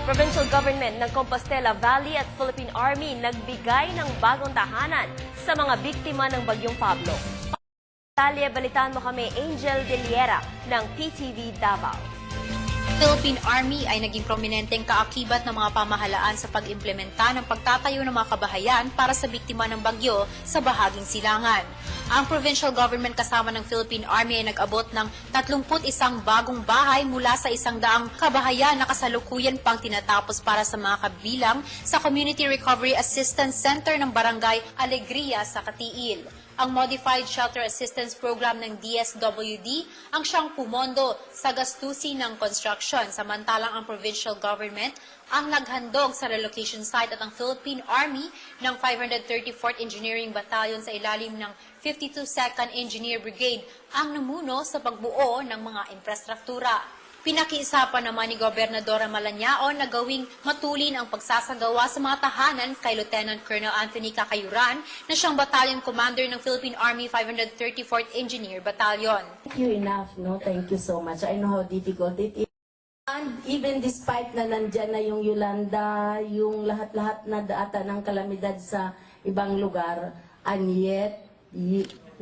Provincial Government ng Compostela Valley at Philippine Army nagbigay ng bagong tahanan sa mga biktima ng Bagyong Pablo. Talye, balitaan mo kami, Angel De Liera ng PTV Davao. Philippine Army ay naging prominenteng kaakibat ng mga pamahalaan sa pag-implementa ng pagtatayo ng mga kabahayan para sa biktima ng bagyo sa bahaging silangan. Ang provincial government kasama ng Philippine Army ay nag-abot ng 31 bagong bahay mula sa 100 kabahayan na kasalukuyan pang tinatapos para sa mga kabilang sa Community Recovery Assistance Center ng Barangay Alegria sa Katiil. Ang Modified Shelter Assistance Program ng DSWD ang siyang pumondo sa gastusin ng construction, samantalang ang provincial government ang naghandog sa relocation site at ang Philippine Army ng 534th Engineering Battalion sa ilalim ng 52nd Engineer Brigade ang namuno sa pagbuo ng mga infrastruktura. Pinakiusapan naman ni Gobernadora Malanyao na gawing matulin ang pagsasagawa sa mga tahanan kay Lieutenant Colonel Anthony Cacayuran na siyang battalion commander ng Philippine Army 534th Engineer Battalion. Thank you enough, no? Thank you so much. I know how difficult it is. And even despite na nandyan na yung Yolanda, yung lahat-lahat na daata ng kalamidad sa ibang lugar, and yet,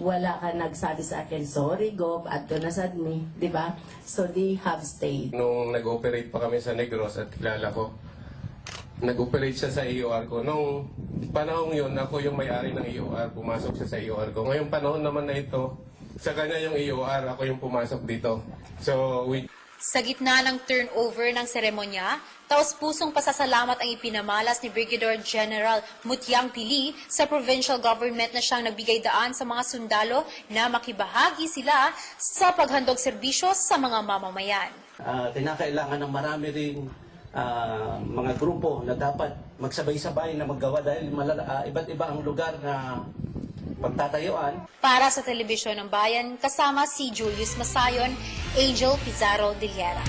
wala ka nagsabi sa akin, sorry, Gob, at nasad ni, di ba? So they have stayed. Nung nag-operate pa kami sa Negros at kilala ko, nag-operate siya sa EOR ko. Nung panahon yun, ako yung may-ari ng EOR, pumasok siya sa EOR ko. Ngayong panahon naman na ito, sa kanya yung EOR, ako yung pumasok dito. So, Sa gitna ng turnover ng seremonya, taos-pusong pasasalamat ang ipinamalas ni Brigadier General Mutiang Pili sa provincial government na siyang nagbigay daan sa mga sundalo na makibahagi sila sa paghandog serbisyo sa mga mamamayan. Kinakailangan ng marami ring mga grupo na dapat magsabay-sabay na maggawa dahil iba't iba ang lugar na pagtatayuan. Para sa Telebisyon ng Bayan, kasama si Julius Masayon, Angel Pizarro de Liera.